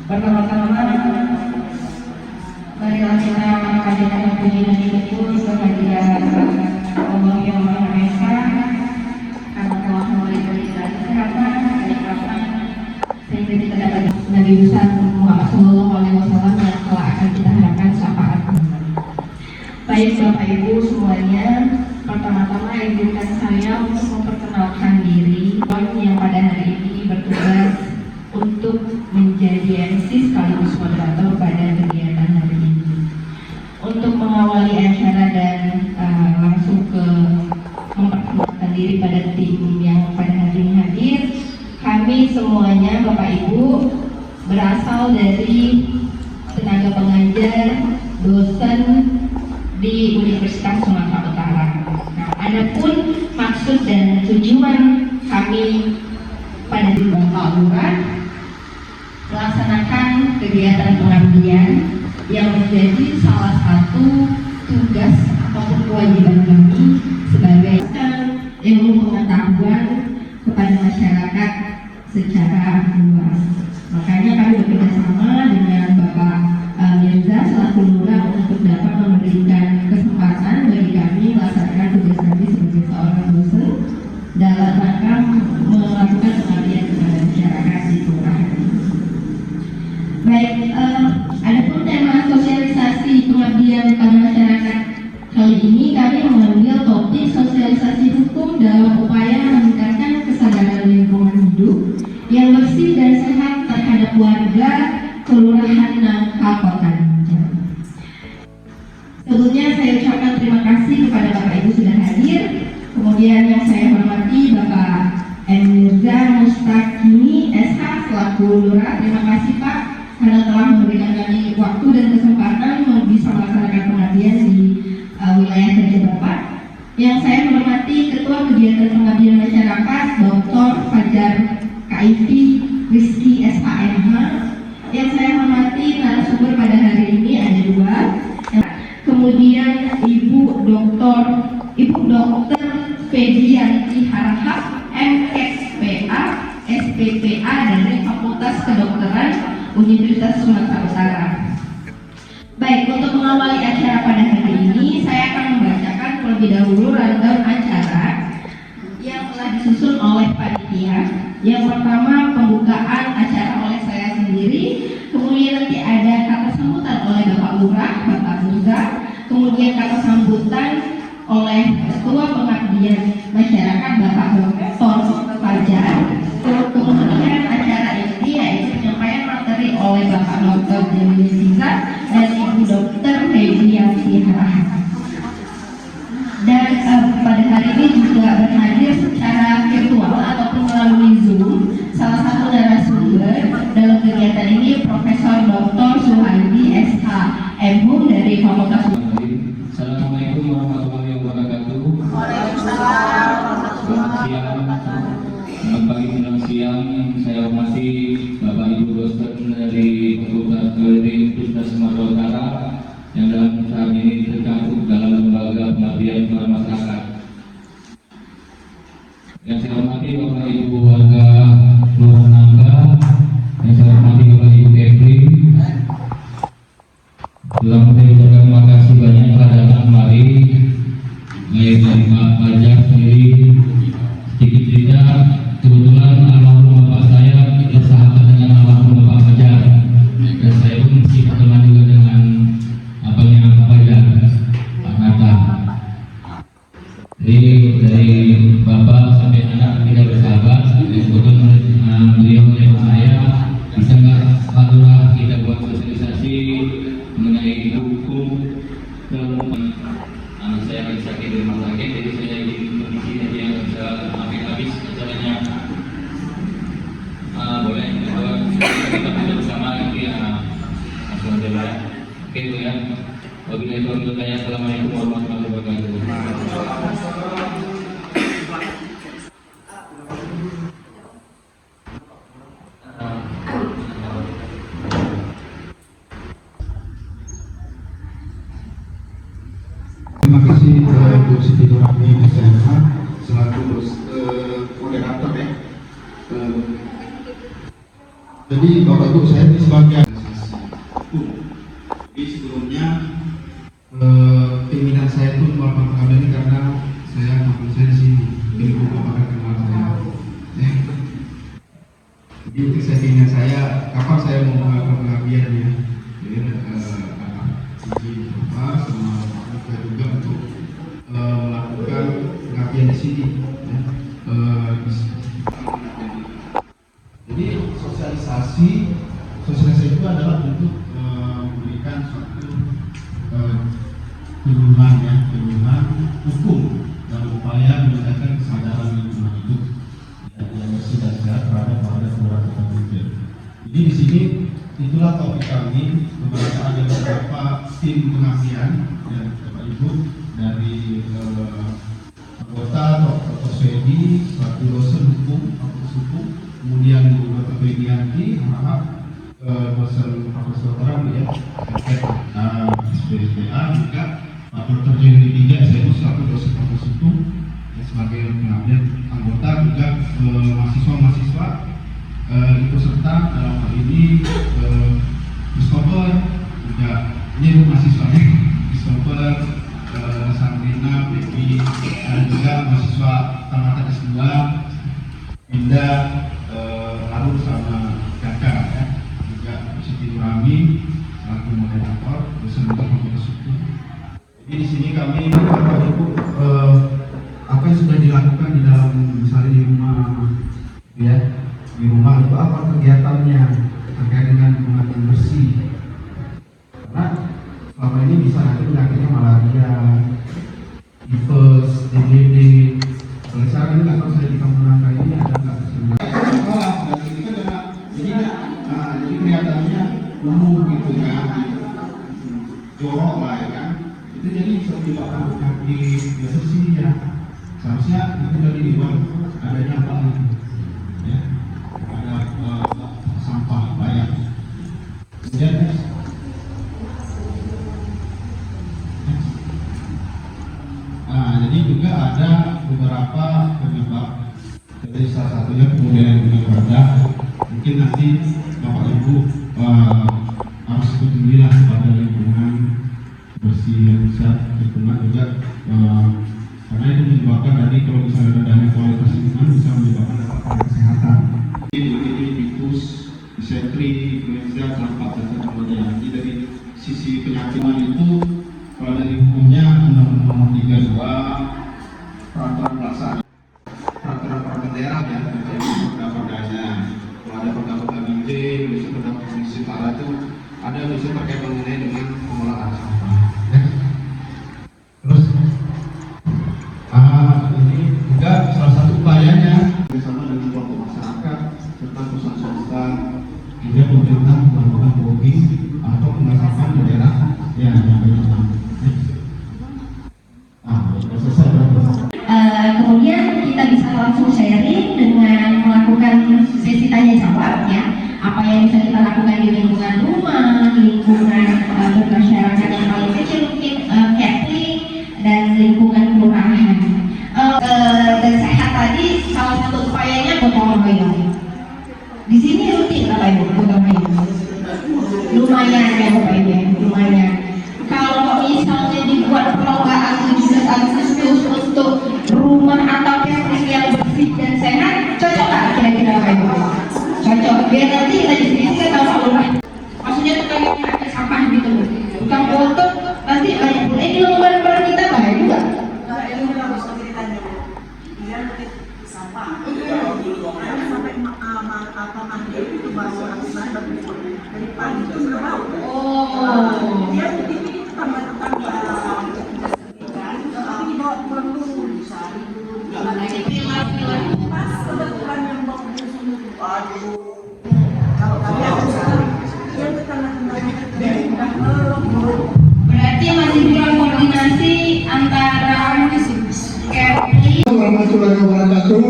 Pertama-tama, marilah kita menghadirkan puji dan syukur kehadirat Allah yang Maha Esa karena telah memberikan kita kesehatan, kenikmatan, sehingga kita dapat Nabi besar Muhammad SAW yang telah akan kita harapkan syafaat. Baik Bapak Ibu semuanya, pertama-tama izinkan saya untuk memperkenalkan diri yang pada hari ini bertugas untuk menjadi MC sekaligus moderator pada kegiatan hari ini. Untuk mengawali acara dan langsung ke memperkenalkan diri pada tim yang pada hari ini hadir, kami semuanya Bapak Ibu berasal dari tenaga pengajar, dosen di Universitas Sumatera Utara. Nah, adapun maksud dan tujuan kami pada Bapak Lurah melaksanakan kegiatan pengabdian yang menjadi salah satu tugas ataupun kewajiban kami sebagai ilmu pengetahuan kepada masyarakat secara luas. Makanya kami bekerjasama dengan Bapak Mirza selaku Lurah untuk dapat memberikan kesempatan bagi kami melaksanakan tugas kami sebagai seorang dosen dalam rangka melakukan pengabdian kepada masyarakat di kelurahan ini. Baik, adapun tema sosialisasi pengabdian kepada masyarakat kali ini kami mengambil topik sosialisasi hukum dalam upaya meningkatkan kesadaran lingkungan hidup yang bersih dan sehat terhadap warga Kelurahan Nangka Kota Ninjau. Sebelumnya saya ucapkan terima kasih kepada Bapak Ibu sudah hadir. Kemudian yang saya hormati Bapak M. Mirza Mustaqimi SH selaku Lurah. Terima kasih Pak karena telah memberikan kami waktu dan kesempatan bisa melaksanakan pengabdian di wilayah kerja Bapak. Yang saya hormati Ketua Kegiatan Pengabdian Masyarakat Dr. Fajar KIP Rizky SHMH. Yang saya hormati narasumber pada hari ini ada dua. Kemudian Ibu Dokter Fedianti Harahap MSPA SPPA dari Fakultas Kedokteran Universitas Sumatera Utara. Baik, untuk mengawali acara pada hari ini, saya akan membacakan terlebih dahulu rundown acara yang telah disusun oleh panitia. Yang pertama, pembukaan acara oleh saya sendiri, kemudian nanti ada kata sambutan oleh Bapak Lurah, Bapak Mirza, kemudian kata sambutan oleh Ketua Pengabdian Masyarakat Bapak Dr. Fajar. Kemudian acara ini yaitu penyampaian materi oleh Bapak Dr. Jamil Siza dan Ibu Dr. Fedianti Harahap. Dan pada hari ini juga berhadir secara virtual ataupun melalui Zoom salah satu narasumber dalam kegiatan ini Profesor Dr. Suhaidi SH MHUM dari Fakultas. Assalamualaikum warahmatullahi wabarakatuh. Waalaikumsalam. Selamat siang, selamat pagi, menjelang siang. Saya hormati Bapak Ibu dosen dari Universitas Sumatera Utara yang dalam saat ini tercakup dalam lembaga pengabdian kepada masyarakat. Yang saya hormati Bapak Ibu warga Kelurahan Nangka, yang saya hormati Bapak Ibu Kepri. Dalam terima kasih banyak telah datang kemari, baik dari Pak Fajar sendiri. Sedikit cerita, kebetulan almarhum bapak saya bersahabat dengan almarhum bapak Fajar, dan saya pun masih berteman juga dengan abangnya Pak Fajar, Pak Nata. Jadi dari bapak sampai anak kita bersahabat. Kebetulan beliau dan saya bisa nggak Pak Lurah kita buat sosialisasi mengenai hukum dan anak saya lagi sakit di rumah sakit, jadi saya ingin kondisi aja yang bisa habis acaranya. Boleh kita bisa bersama nanti langsung aja lah ya. Oke itu ya. Wabillahi taufiq wal hidayah. Assalamualaikum warahmatullahi wabarakatuh. Terima kasih Bu Siti Nurhani SMH selaku moderator ya. Jadi Bapak Ibu, saya di sebagai hukum. Jadi sebelumnya keinginan saya itu melakukan pengabdian ini karena saya di sini. Jadi Bapak akan kenal saya. Jadi itu saya keinginan saya, kapan saya mau melakukan pengabdian ya. Jadi izin Bapak sama saya juga untuk melakukan pengabdian di sini. Ya. Jadi sosialisasi itu adalah untuk memberikan suatu turunan hukum dan upaya meningkatkan kesadaran lingkungan hidup yang bersih dan sehat terhadap warga kelurahan Kota Banjar. Jadi di sini itulah topik kami, ada beberapa tim pengabdian ya Bapak Ibu dari anggota Dr. Swedi, selaku dosen hukum, fakultas hukum, kemudian Dr. Bedianti, dosen fakultas kedokteran ya, SPPA juga Pak Dr. Jenny Tiga, saya selaku dosen fakultas hukum sebagai pengabdian anggota juga mahasiswa-mahasiswa ikut serta dalam hal ini Christopher juga ini mahasiswanya Christopher, Sandrina, Becky, dan juga mahasiswa tamatan S2, Indah, Harun sama Kakak ya, juga Siti Nurami selaku moderator, dosen fakultas hukum. Jadi di sini kami Bapak Ibu apa yang sudah dilakukan di dalam misalnya di rumah ya, di rumah itu apa kegiatannya terkait dengan lingkungan yang bersih, karena selama ini bisa nanti penyakitnya malaria, tifus, DBD. Kalau sekarang ini nggak tahu saya di kampung Nangka ini ada nggak sekolah dan ini kan jadi kelihatannya umum gitu kan, jorok lah ya kan, itu jadi bisa menyebabkan penyakit ya bersih ya. Seharusnya itu dari luar adanya apa ya, ada sampah banyak. Kemudian jadi juga ada beberapa penyebab, jadi salah satunya kemudian dengan rendah. Mungkin nanti Bapak Ibu harus pedulilah pada lingkungan bersih yang bisa lingkungan juga karena itu menyebabkan tadi kalau misalnya rendahnya kualitas lingkungan bisa menyebabkan dampak kesehatan. Ini tifus, disentri, influenza, campak dan sebagainya. Jadi dari sisi penyakitan itu kalau dari hukumnya Undang-Undang Nomor 32 peraturan pelaksanaan peraturan daerah ya, perda-perdanya. Kalau ada perda-perda Binjai, bisa perda Provinsi Utara itu ada bisa terkait mengenai dengan pengolahan sampah. Terus ini juga salah satu upayanya bersama dengan kelompok masyarakat serta perusahaan swasta juga pemerintah melakukan bogging atau pengasapan di daerah yang kemudian kita bisa langsung sharing dengan melakukan sesi tanya jawab ya, apa yang bisa kita lakukan di lingkungan rumah, lingkungan bermasyarakat yang paling kecil mungkin Kepling, dan lingkungan kelurahan. Dan sehat tadi salah satu upayanya gotong royong. Di sini rutin Bapak Ibu gotong royong. Lumayan ya Bapak Ibu, lumayan. Kalau misalnya dibuat perlombaan 17 Agustus untuk rumah atau Kepling yang bersih dan sehat, cocok nggak kira-kira Bapak Ibu? Cocok. Biar nanti kita diskusi tahu Pak Lurah. Maksudnya tukang yang sampah gitu, tukang foto nanti banyak. Ini lembaran kita banyak juga. Berarti masih kurang koordinasi antara Kepling. Warahmatullahi wabarakatuh.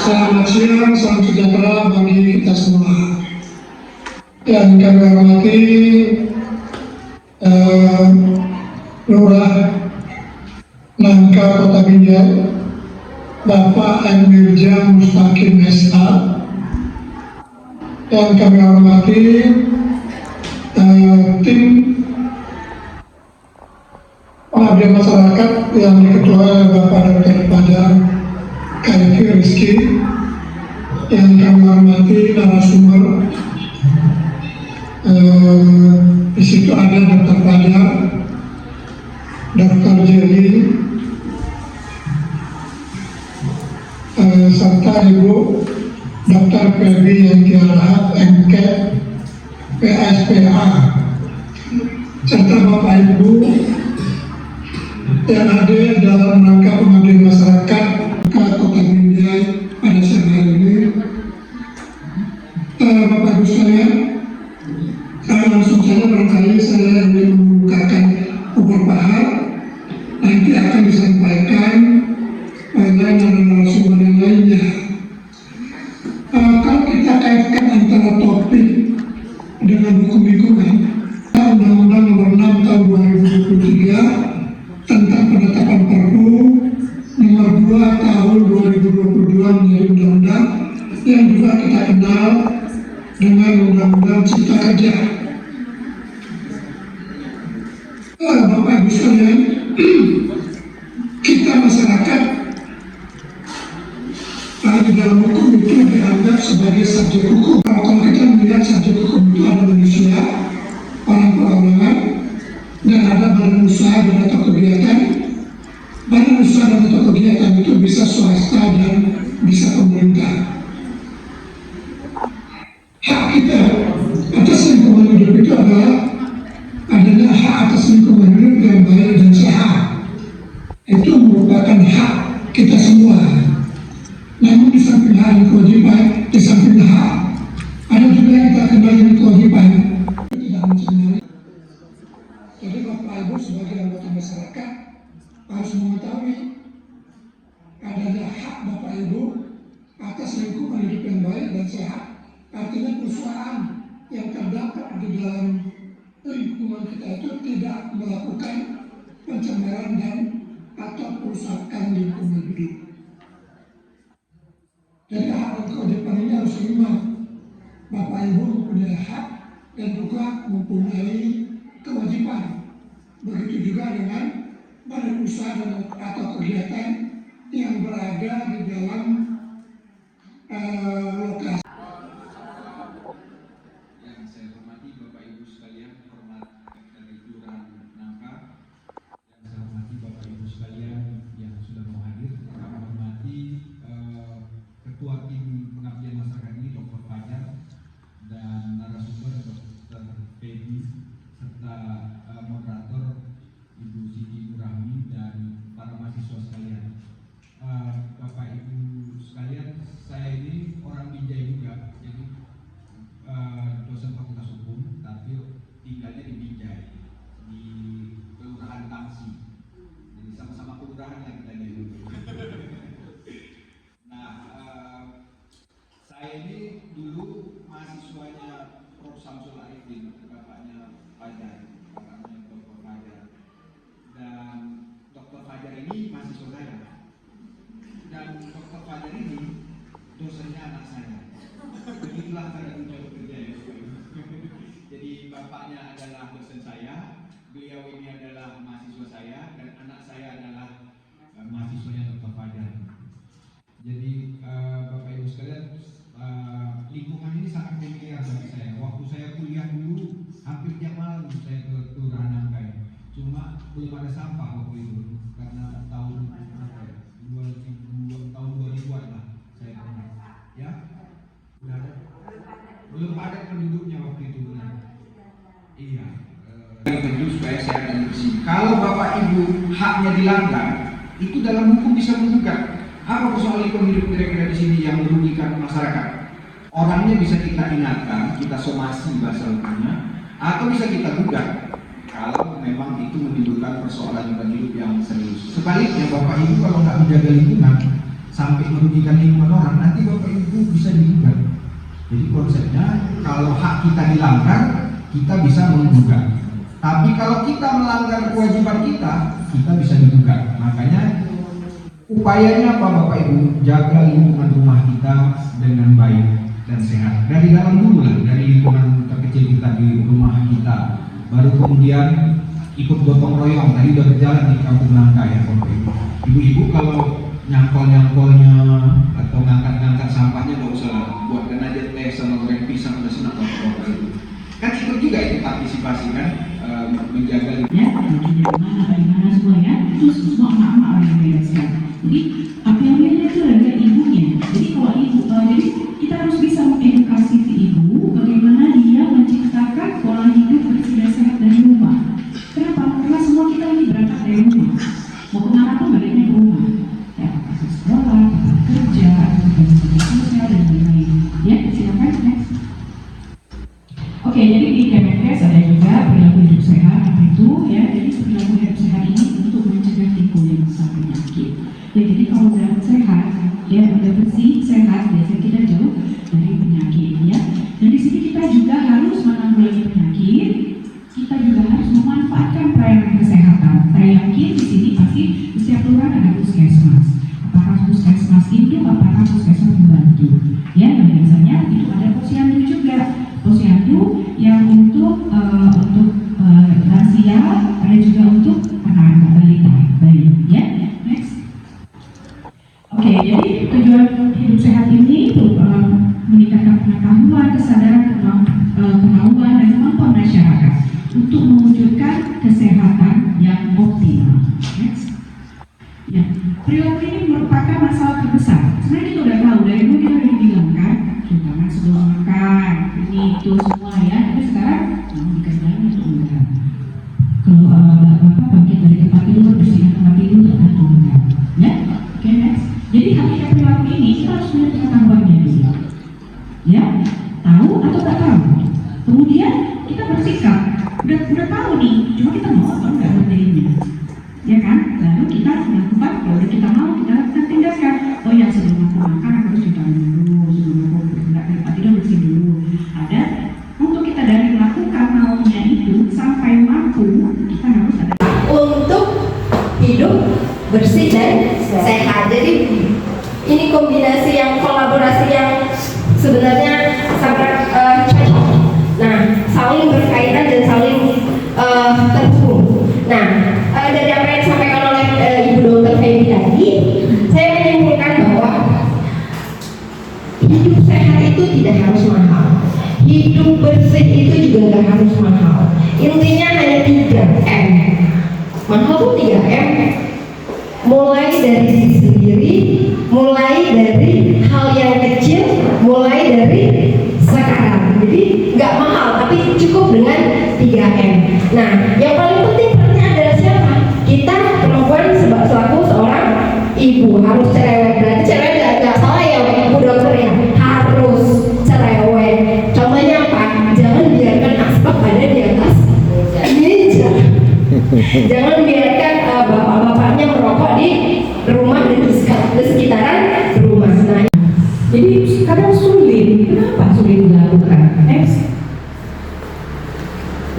Selamat siang, salam sejahtera bagi kita semua. Yang kami hormati Lurah Nangka Kota Banjar, Bapak M. Mirja Mustaqim SH, Yang kami hormati tim pengabdian masyarakat yang diketuai oleh Bapak Dr. Fajar Kaifi Rizky. Yang kami hormati narasumber, di situ ada Dr. Fajar, Dr. Jerry, serta Ibu Dr. Feby Yantiarahat MK PSPA, serta Bapak Ibu yang hadir dalam rangka pengabdian masyarakat ke Kota Binjai pada siang hari ini. Bapak Ibu sekalian, langsung saja barangkali saya ingin membukakan beberapa hal nanti akan disampaikan oleh narasumber yang lainnya. Kalau kita kaitkan antara topik dengan hukum lingkungan, Undang-Undang Nomor 6 Tahun 2023 tentang penetapan Perpu Nomor 2 Tahun 2022 menjadi undang-undang yang juga kita kenal dengan Undang-Undang Cipta Kerja. Bapak Ibu sekalian, kita masyarakat di dalam hukum itu dianggap sebagai subjek hukum. Kalau kita melihat subjek hukum itu ada manusia, orang perorangan, dan ada badan usaha dan atau kegiatan. Badan usaha dan atau kegiatan itu bisa swasta dan bisa pemerintah. Hak kita atas lingkungan hidup itu adalah adanya hak atas lingkungan hidup yang baik dan sehat. Itu merupakan hak kita semua. Namun di samping hak dan kewajiban, di samping hak, ada juga yang kita kenal dengan kewajiban. Tidak mencemari. Jadi Bapak Ibu sebagai anggota masyarakat harus mengetahui adanya hak Bapak Ibu atas lingkungan hidup yang baik dan sehat. Artinya perusahaan yang terdapat di dalam lingkungan kita itu tidak melakukan pencemaran dan atau perusakan lingkungan hidup. Jadi hak dan kewajiban ini harus seimbang. Bapak Ibu mempunyai hak dan juga mempunyai kewajiban. Begitu juga dengan badan usaha dan atau kegiatan yang berada di dalam lokasi. Yang saya hormati Bapak Ibu sekalian, hormat dari Kelurahan Nangka. Yang saya hormati Bapak Ibu sekalian yang sudah mau hadir. Kami hormati Ketua Tim Pengabdian Masyarakat ini Dr. Fajar dan narasumber Dr. Feby serta moderator Ibu Siti Nurahmi dan para mahasiswa sekalian. Bapak Ibu sekalian, saya ini orang Binjai juga, jadi dosen Fakultas Hukum, tapi tinggalnya di Binjai, di Kelurahan Tangsi. Jadi sama-sama kelurahan yang kita dulu. Nah, saya ini dulu mahasiswanya Prof. Samsul Arifin, bapaknya Fajar, bapaknya Dr. Fajar. Dan Dr. Fajar ini mahasiswa saya. Dan Dr. Fajar ini dosennya anak saya. Begitulah cara kita bekerja ya. Jadi bapaknya adalah dosen saya, beliau ini adalah mahasiswa saya, dan anak saya adalah mahasiswanya Dr. Fajar. Jadi Bapak Ibu sekalian, lingkungan ini sangat familiar bagi saya. Waktu saya kuliah dulu, hampir tiap malam saya ke Kelurahan Nangka. Cuma belum ada sampah waktu itu, karena tahun 2000-an lah saya pernah. Ya, udah ada. Belum ada penduduknya waktu itu. Iya. Penduduk supaya sehat dan bersih. Kalau Bapak Ibu haknya dilanggar, itu dalam hukum bisa menggugat. Apa persoalan lingkungan hidup kira-kira di sini yang merugikan masyarakat? Orangnya bisa kita ingatkan, kita somasi bahasa hukumnya, atau bisa kita gugat kalau memang itu menimbulkan persoalan lingkungan hidup yang serius. Sebaliknya Bapak Ibu kalau nggak menjaga lingkungan sampai merugikan lingkungan orang, nanti Bapak Ibu bisa digugat. Jadi konsepnya kalau hak kita dilanggar, kita bisa menggugat. Tapi kalau kita melanggar kewajiban kita bisa digugat. Makanya Upayanya apa Bapak Ibu? Jaga lingkungan rumah kita dengan baik dan sehat. Dari dalam dulu lah, dari lingkungan terkecil kita di rumah kita. Baru kemudian ikut gotong royong. Tadi udah berjalan di Kampung Nangka ya Bapak Ibu. Ibu-ibu kalau nyangkol-nyangkolnya atau ngangkat-ngangkat sampahnya nggak usah buatkan aja teh sama goreng pisang udah senang Bapak Ibu. Kan ikut juga itu partisipasi kan, menjaga ya, bagaimana semua ya, itu semua emak-emak yang bereskan. Jadi apa yang beda itu adalah ibunya. Jadi kalau ibu, jadi kita harus bisa mengedukasi si ibu bagaimana dia menciptakan pola hidup bersih dan sehat dari rumah. Kenapa? Karena semua kita ini berangkat dari rumah. Mau kemana pun baliknya ke rumah. Ya, ke sekolah, kerja, ke sosial dan lain-lain. Ya, silakan next. Oke, jadi di Kemenkes ada juga perilaku hidup sehat, apa itu ya? Jadi perilaku hidup sehat ini untuk mencegah timbulnya masalah penyakit. Ya, jadi kalau udah sehat, ya udah bersih, sehat, biasanya kita jauh dari penyakit ya. Dan di sini kita juga harus menanggulangi penyakit. Kita juga harus memanfaatkan pelayanan kesehatan. Saya yakin di sini pasti di setiap kelurahan ada puskesmas. Apakah puskesmas itu, apakah puskesmas membantu? Ya, dan biasanya itu ada posyandu juga. Posyandu yang untuk lansia, ada juga untuk anak-anak balita, bayi. Ya, next. Oke, jadi tujuan hidup sehat ini meningkatkan pengetahuan, kesadaran, kemauan dan kemampuan masyarakat untuk mewujudkan kesehatan yang optimal. Next. Ya, perilaku ini merupakan masalah terbesar. Sebenarnya kita udah tahu dari dulu kita udah dibilang kan, cuci tangan sebelum makan, ini itu semua ya. Tapi sekarang mau dikerjain atau enggak? Kalau bangkit dari tempat tidur, bersihkan tempat tidur atau enggak? Ya, oke next. Jadi hakikat perilaku ini kita harus punya pengetahuannya dulu. Ya, tahu atau tak tahu. Kemudian kita bersikap, udah tahu nih, cuma kita mau atau enggak materinya. Ya kan? Lalu kita melakukan, kalau kita mau kita tinggalkan. Oh ya, sebelum aku makan aku harus cuci tangan dulu, sebelum aku bergerak dari tempat tidur bersih dulu. Ada untuk kita dari melakukan maunya itu sampai mampu, kita harus ada untuk hidup bersih dan sehat. Jadi ini kombinasi yang kolaborasi yang sebenarnya sangat cocok. Nah, saling berkaitan dan saling terhubung. Nah, dari apa yang disampaikan oleh Ibu Dr. Feby tadi, saya menyimpulkan bahwa hidup sehat itu tidak harus mahal, hidup bersih itu juga tidak harus mahal. Intinya hanya 3M. Mahal tuh 3M. Mulai dari diri sendiri, mulai dari hal yang kecil, mulai dari sekarang. Jadi nggak mahal, tapi cukup dengan 3M. Nah, yang paling penting adalah siapa? Kita perempuan selaku seorang ibu harus cerewet. Berarti cerewet nggak salah ya Bu Dokter ya, harus cerewet. Contohnya apa? Jangan biarkan asbak ada di atas meja. Jangan biarkan bapak-bapaknya merokok di rumah dan di sekitaran rumah. Nah, jadi kadang sulit. Kenapa sulit dilakukan? Next.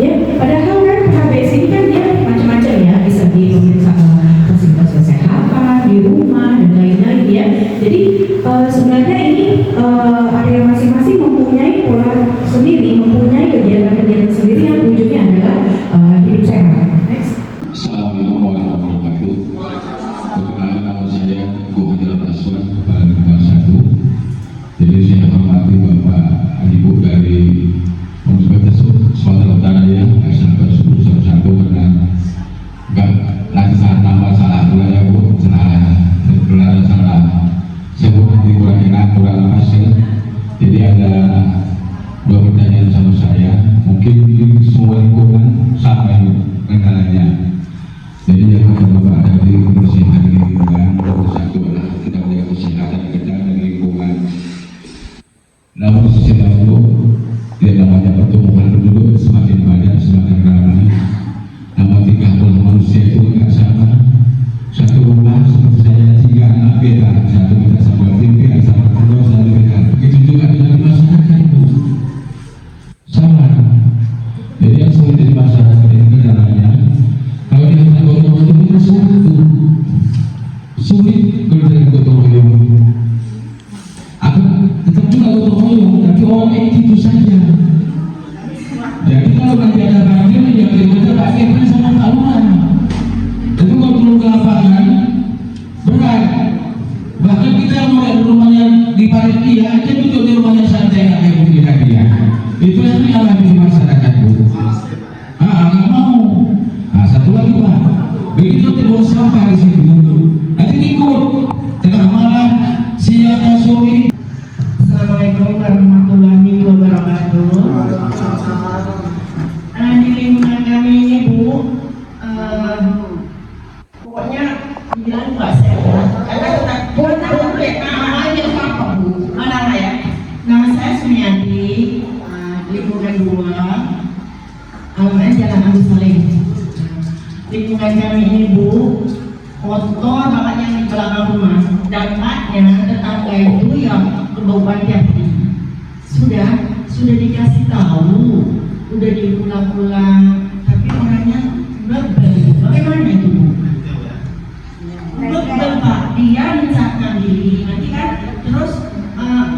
Ya, padahal kan HBS ini kan dia macam-macam ya, bisa di fasilitas kesehatan, di rumah dan lain-lain ya. Jadi sebenarnya ini area masing-masing mempunyai pola sendiri, mempunyai kegiatan-kegiatan sendiri yang ujungnya adalah hidup sehat. Next. Assalamualaikum warahmatullahi wabarakatuh. Perkenalkan nama saya Ibu Hajar Aswad, Kepala Negara 1. Jadi saya hormati Bapak Ibu dari Universitas Sumatera Utara ya, sampai 10 karena enggak lagi nama salah pula ya Bu, salah sebut nanti kurang enak, kurang lepas ya. Jadi ada 2 pertanyaan sama saya, mungkin di semua lingkungan sama kendalanya. Jadi yang pertama dari kebersihan lingkungan, nomor 1 adalah kita menjaga kesehatan kita dan lingkungan. Namun sisi lain tidak namanya pertumbuhan penduduk semakin banyak, semakin ramai. Namun tingkah pola manusia itu tidak sama. Satu rumah seperti saya 3 anak beda, satu kita sama TV, sama kedua sama beda. Begitu juga dengan masyarakat itu. oh itu saja. Jadi kalau nanti ada banjir ya kita pakai sama tahunan. Tapi kalau turun ke lapangan berat. Bahkan kita mulai rumahnya di panitia aja duduk di rumahnya santai nggak kayak begini lagi ya. Itu yang dialami di masyarakat Bu. Nggak mau. Satu lagi Pak, begitu dibuang sampah di situ nanti ikut tengah malam siang sore. Assalamualaikum warahmatullahi wabarakatuh. Di lingkungan kami ini Bu, pokoknya bilang nggak sehat. Karena kita buat apa namanya apa Bu? Mana ya? Nama saya Sumiati, lingkungan 2, alamatnya Jalan Agus Salim. Lingkungan kami ini Bu, kotor banget yang di belakang rumah. Dampaknya tetangga itu yang berbauan tiap hari. Sudah dikasih tahu, udah diulang-ulang, tapi orangnya bebel. Bagaimana itu Bu? Bebel Pak, dia mencatkan diri. Nanti kan terus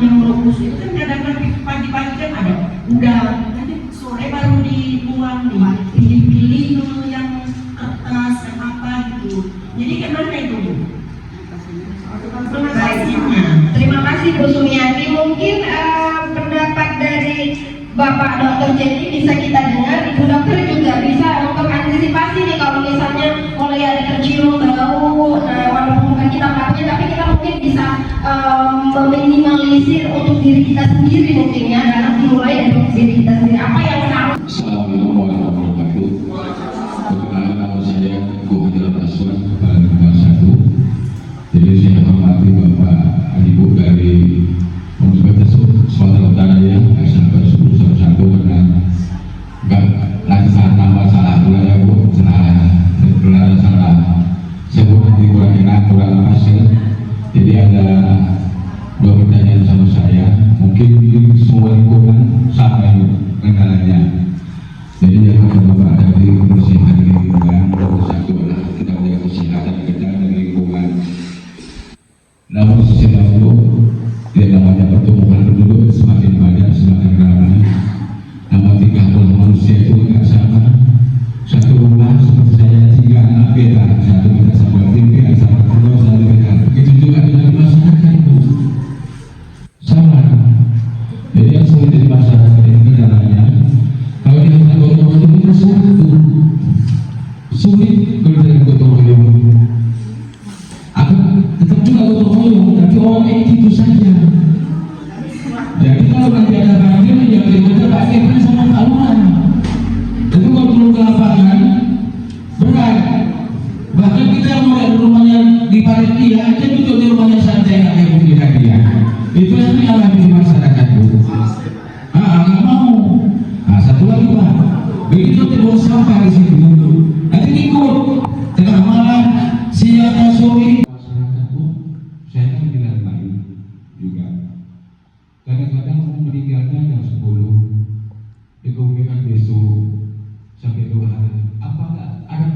yang merukus itu kan kadang-kadang pagi-pagi kan ada udang, nanti sore baru dibuang, dipilih dulu yang kertas yang apa gitu. Jadi kemana itu Bu? Terima kasih Bu Sumiati. Mungkin pendapat dari Bapak Dokter Jenny bisa kita dengar. Ibu Dokter juga bisa untuk antisipasi nih kalau misalnya mulai ada tercium bau. Nah, walaupun bukan kita pelakunya, tapi kita mungkin bisa meminimalisir untuk diri kita sendiri mungkin ya, dalam dimulai dari diri kita sendiri. Apa yang harus? Assalamualaikum warahmatullahi wabarakatuh. Perkenalkan nama saya Bu Hajar Aswan, Kepala Lingkungan 1. Jadi saya hormati Bapak Ibu dari Universitas Sumatera Utara ya, sampai 10 karena enggak nanti saat nama salah pula ya Bu, salah sebut nanti kurang enak, kurang pas ya. Jadi ada 2 pertanyaan sama saya, mungkin semua lingkungan sama kendalanya. Jadi yang Bapak dari kebersihan lingkungan, nomor 1 adalah kita menjaga kesehatan kita dan lingkungan. Namun sisi lain dia namanya pertumbuhan penduduk semakin banyak, semakin ramai. Namun 3 manusia itu tidak sama. Satu rumah seperti saya 3 anak beda, satu beda sama TV, sama kedua satu beda. Begitu juga dengan masyarakat itu sama. Jadi yang sulit di masyarakat ini kendalanya kalau dia tidak gotong royong itu sulit kalau tidak gotong royong. Akan tetap juga gotong royong, tapi orang itu saja. Jadi kalau nanti ada banjir ya kita pakai sama tahunan. Tapi kalau turun ke lapangan berat. Bahkan kita mulai rumahnya di panitia aja duduk di rumahnya santai nggak kayak begini lagi ya. Itu yang dialami di masyarakat Bu. Nggak mau. Satu lagi Pak, begitu dibuang sampah di situ nanti ikut tengah malam siang sore. Masyarakat Bu, saya kan bilang lagi juga kadang-kadang meninggalnya jam 10 dikemungkinan besok sampai 2 hari. Apakah ada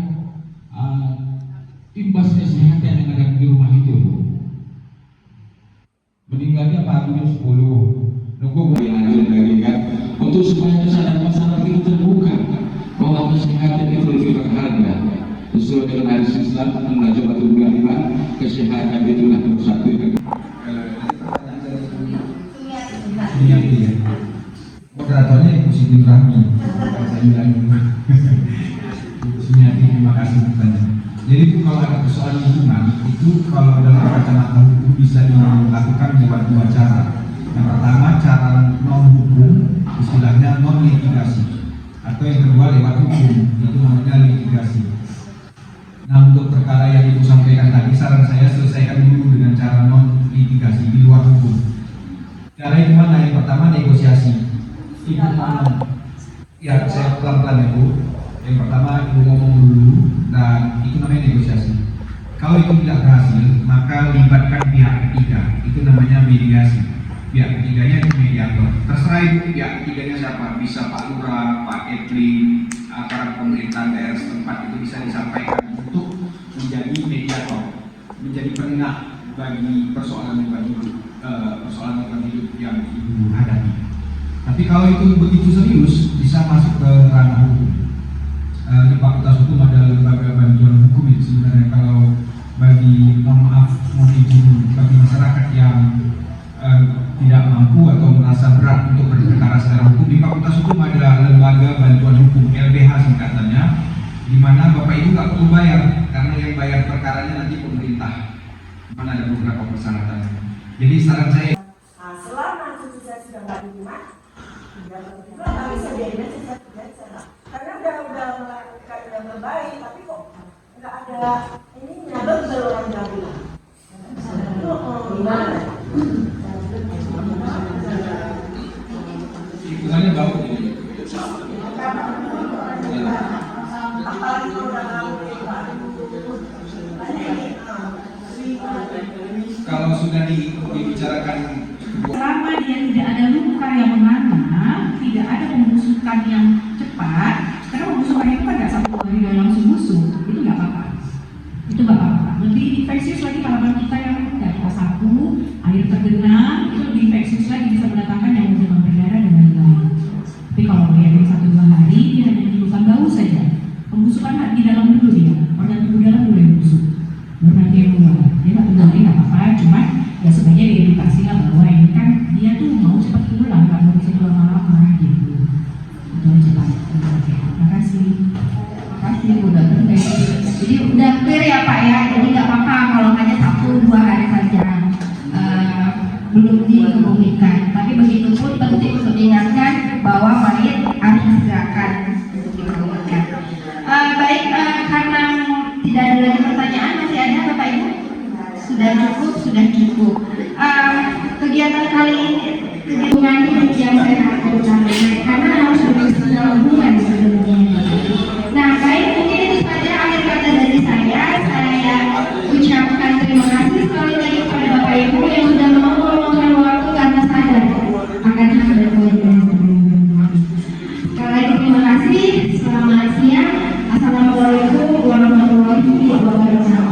imbas kesehatan yang ada di rumah itu Bu? Meninggalnya pagi jam 10 nunggu yang lanjut lagi kan, untuk supaya kesadaran masyarakat itu terbuka bahwa kesehatan itu lebih berharga. Sesuai dengan hadis Islam An-Najmatul 25, kesehatan itulah nomor 1. Moderatornya Ibu Siti Rahmi. Saya bilang Ibu Sumiati, terima kasih pertanyaan. Jadi kalau ada persoalan lingkungan itu kalau dalam kacamata hukum bisa dilakukan lewat 2 cara. Yang pertama cara non hukum, istilahnya non litigasi, atau yang kedua lewat hukum, itu namanya litigasi. Nah untuk perkara yang Ibu sampaikan tadi, saran saya selesaikan dulu dengan cara non litigasi di luar hukum. Cara yang mana? Yang pertama negosiasi. Ibu ngomong, ya saya pelan-pelan ya Bu. Yang pertama Ibu ngomong dulu dan itu namanya negosiasi. Kalau itu tidak berhasil, maka libatkan pihak ketiga. Itu namanya mediasi. Pihak ketiganya itu mediator. Terserah Ibu pihak ketiganya siapa. Bisa Pak Lurah, Pak Kepri, aparat pemerintahan daerah setempat itu bisa disampaikan untuk menjadi mediator, menjadi penengah bagi persoalan hidup yang Ibu hadapi. kalau itu begitu serius bisa masuk ke ranah hukum. Di Fakultas Hukum ada lembaga bantuan hukum itu sebenarnya. Kalau bagi mohon izin bagi masyarakat yang tidak mampu atau merasa berat untuk berbicara secara hukum, di Fakultas Hukum ada lembaga bantuan hukum LBH singkatannya, di mana Bapak Ibu nggak perlu bayar karena yang bayar perkaranya nanti pemerintah. Mana ada beberapa persyaratan. Jadi saran saya. Nah, selama cucu saya sudah nggak di rumah, nggak bisa biarin aja saya kerja di sana. Karena udah berbaik, tapi kok nggak ada ini betul orang nggak bilang. Gimana? Hitungannya bau ini. Apalagi kalau udah tahu Kalau sudah dibicarakan Selama dia tidak ada luka yang menganga, tidak ada pembusukan yang cepat, karena pembusukan itu kan nggak 1 hari dan langsung busuk, itu nggak apa-apa. Itu nggak apa-apa. Lebih infeksius lagi tanaman kita yang nggak kita sapu, air tergenang, itu lebih infeksius lagi, bisa mendatangkan yang demam berdarah dan lain-lain. Tapi kalau yang 1-2 hari, dia hanya menimbulkan bau saja. Pembusukan di dalam dulu dia, organ tubuh dalam dulu yang busuk. Baru nanti yang luar, dia nggak tunggu lagi nggak apa-apa, cuma ya sebaiknya diedukasi lah bahwa ini kan dia tuh mau cepat pulang, nggak mau di situ lama-lama gitu. Itu aja Pak. Terima kasih. Terima kasih Bu Dokter Dewi. Jadi udah clear ya Pak ya, jadi nggak apa-apa kalau hanya 1-2 hari saja belum dikebumikan. Tapi begitu pun penting untuk diingatkan bahwa mayat harus disegerakan untuk dikebumikan. Baik, karena tidak ada lagi pertanyaan, masih ada Bapak Ibu? Sudah cukup. Kegiatan kali ini hubungan yang sehat karena harus berhubungan sebenarnya. Nah, baik, mungkin itu saja akhir kata dari saya. Saya ucapkan terima kasih sekali lagi kepada Bapak Ibu yang sudah mau meluangkan waktu karena sadar akan hak dan kewajiban yang sebelumnya. Sekali lagi terima kasih. Selamat siang. Assalamualaikum warahmatullahi wabarakatuh.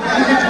Ada